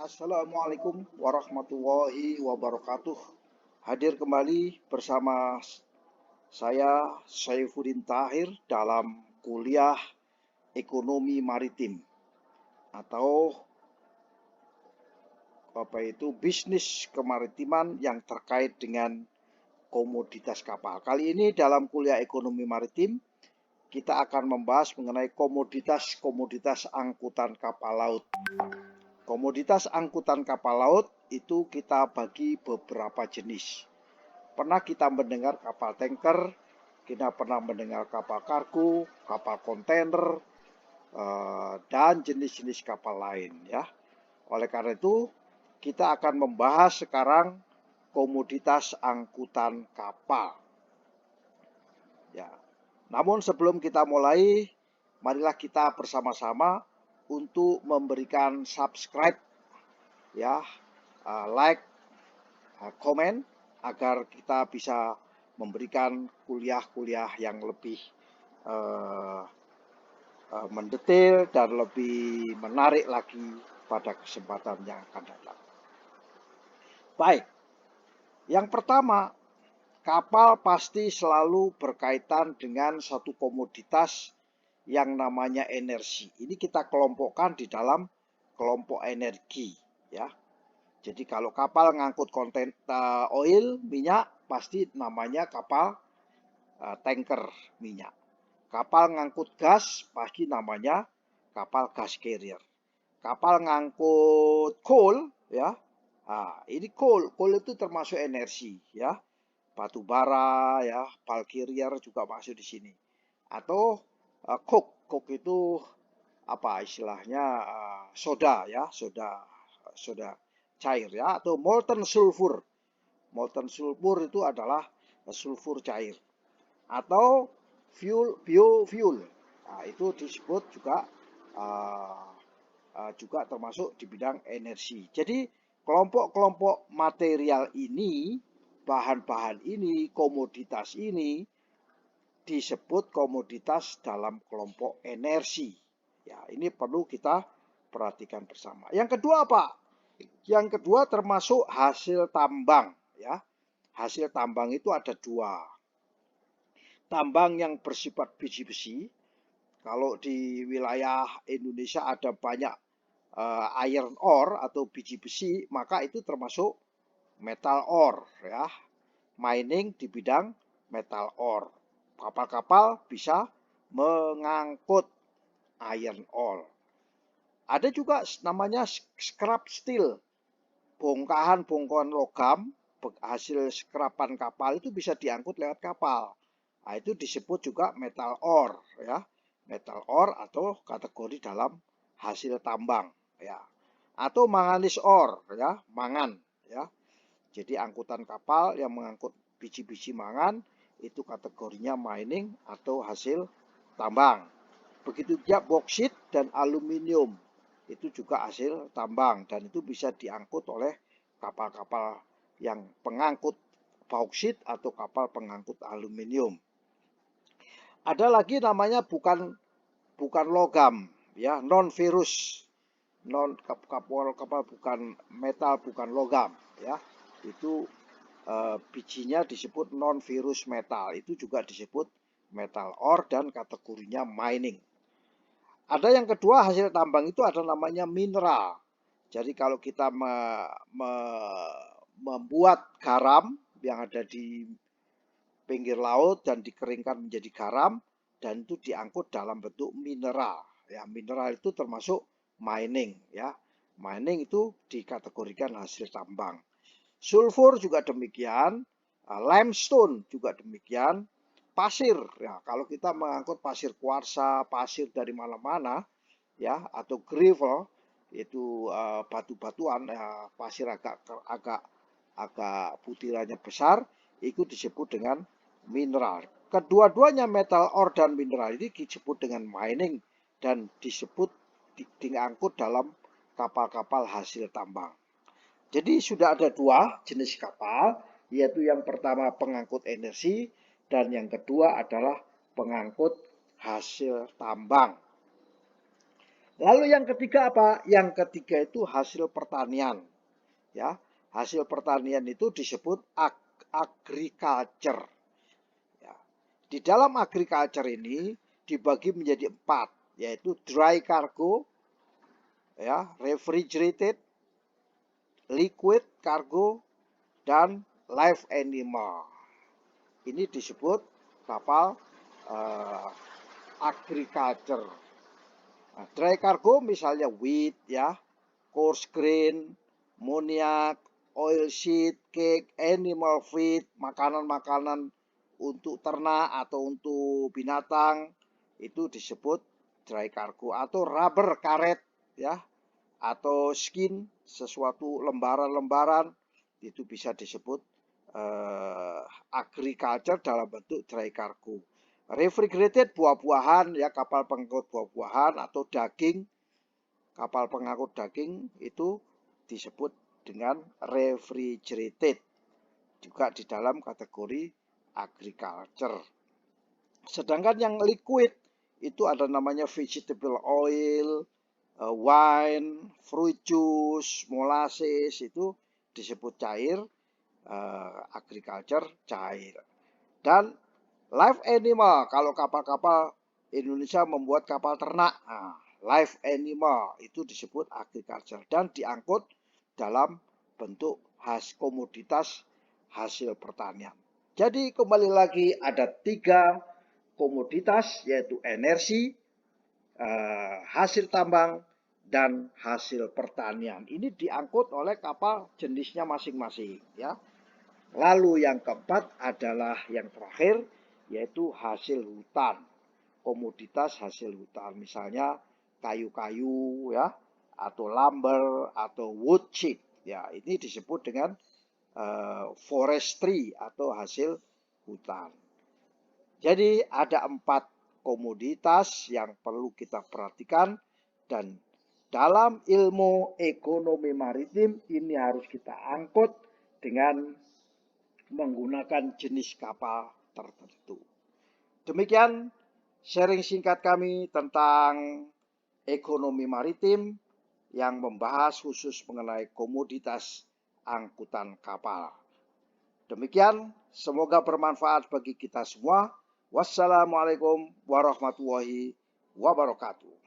Assalamualaikum warahmatullahi wabarakatuh. Hadir kembali bersama saya Saifuddin Tahir dalam kuliah Ekonomi Maritim atau bisnis kemaritiman yang terkait dengan komoditas kapal. Kali ini dalam kuliah Ekonomi Maritim kita akan membahas mengenai komoditas angkutan kapal laut. Komoditas angkutan kapal laut itu kita bagi beberapa jenis. Pernah kita mendengar kapal tanker, kita pernah mendengar kapal kargo, kapal kontainer, dan jenis-jenis kapal lain ya. Oleh karena itu, kita akan membahas sekarang komoditas angkutan kapal. Ya. Namun sebelum kita mulai, marilah kita bersama-sama untuk memberikan subscribe, ya, like, komen, agar kita bisa memberikan kuliah-kuliah yang lebih mendetail dan lebih menarik lagi pada kesempatan yang akan datang. Baik, yang pertama, kapal pasti selalu berkaitan dengan satu komoditas yang namanya energi. Ini kita kelompokkan di dalam kelompok energi, ya. Jadi kalau kapal ngangkut oil, minyak, pasti namanya kapal tanker minyak. Kapal ngangkut gas, pasti namanya kapal gas carrier. Kapal ngangkut coal, ya. Nah, ini coal itu termasuk energi, ya. Batu bara, ya, bulk carrier juga masuk di sini. Atau coke itu apa istilahnya, soda, ya, soda cair, ya, atau molten sulfur. Molten sulfur itu adalah sulfur cair. Atau biofuel. Nah, itu disebut juga termasuk di bidang energi. Jadi kelompok-kelompok material ini, bahan-bahan ini, komoditas ini disebut komoditas dalam kelompok energi. Ya, ini perlu kita perhatikan bersama. Yang kedua apa? Yang kedua termasuk hasil tambang, ya. Hasil tambang itu ada dua. Tambang yang bersifat biji besi. Kalau di wilayah Indonesia ada banyak iron ore atau biji besi, maka itu termasuk metal ore, ya. Mining di bidang metal ore. Kapal-kapal bisa mengangkut iron ore. Ada juga namanya scrap steel. Bongkahan logam hasil skrapan kapal itu bisa diangkut lewat kapal. Nah, itu disebut juga metal ore, ya. Metal ore atau kategori dalam hasil tambang, ya. Atau manganis ore, ya, mangan, ya. Jadi angkutan kapal yang mengangkut biji-biji mangan itu kategorinya mining atau hasil tambang. Begitu juga boksit dan aluminium itu juga hasil tambang dan itu bisa diangkut oleh kapal-kapal yang pengangkut bauksit atau kapal pengangkut aluminium. Ada lagi namanya bukan logam, ya, non ferrous. Kapal bukan metal, bukan logam, ya. Itu bijinya disebut non ferrous metal. Itu juga disebut metal ore dan kategorinya mining. Ada yang kedua, hasil tambang itu ada namanya mineral. Jadi kalau kita membuat garam yang ada di pinggir laut dan dikeringkan menjadi garam dan itu diangkut dalam bentuk mineral. Ya, mineral itu termasuk mining, ya. Mining itu dikategorikan hasil tambang. Sulfur juga demikian, limestone juga demikian. Pasir, ya, kalau kita mengangkut pasir kuarsa, pasir dari mana-mana, ya, atau gravel itu batu-batuan, pasir agak butirannya besar, itu disebut dengan mineral. Kedua-duanya metal ore dan mineral ini disebut dengan mining dan disebut diangkut dalam kapal-kapal hasil tambang. Jadi sudah ada dua jenis kapal, yaitu yang pertama pengangkut energi dan yang kedua adalah pengangkut hasil tambang. Lalu yang ketiga apa? Yang ketiga itu hasil pertanian. Ya, hasil pertanian itu disebut agriculture. Ya. Di dalam agriculture ini dibagi menjadi 4, yaitu dry cargo, ya, refrigerated, liquid cargo, dan live animal. Ini disebut kapal uh, agriculture. Nah, dry cargo misalnya wheat, ya, coarse grain, moniak, oil seed, cake, animal feed, makanan-makanan untuk ternak atau untuk binatang itu disebut dry cargo, atau rubber karet, ya, atau skin, sesuatu lembaran-lembaran, itu bisa disebut agriculture dalam bentuk dry cargo. Refrigerated buah-buahan, ya, kapal pengangkut buah-buahan atau daging, kapal pengangkut daging itu disebut dengan refrigerated, juga di dalam kategori agriculture. Sedangkan yang liquid itu ada namanya vegetable oil, wine, fruit juice, molasses, itu disebut cair, agriculture cair. Dan live animal, kalau kapal-kapal Indonesia membuat kapal ternak, nah, live animal itu disebut agriculture dan diangkut dalam bentuk komoditas hasil pertanian. Jadi kembali lagi ada 3 komoditas, yaitu energi, hasil tambang, dan hasil pertanian. Ini diangkut oleh kapal jenisnya masing-masing, ya. Lalu yang keempat adalah yang terakhir, yaitu hasil hutan. Komoditas hasil hutan, misalnya kayu-kayu, ya, atau lumber, atau wood chip. Ya, ini disebut dengan forestry atau hasil hutan. Jadi ada 4 komoditas yang perlu kita perhatikan, dan dalam ilmu ekonomi maritim ini harus kita angkut dengan menggunakan jenis kapal tertentu. Demikian sharing singkat kami tentang ekonomi maritim yang membahas khusus mengenai komoditas angkutan kapal. Demikian, semoga bermanfaat bagi kita semua. Wassalamualaikum warahmatullahi wabarakatuh.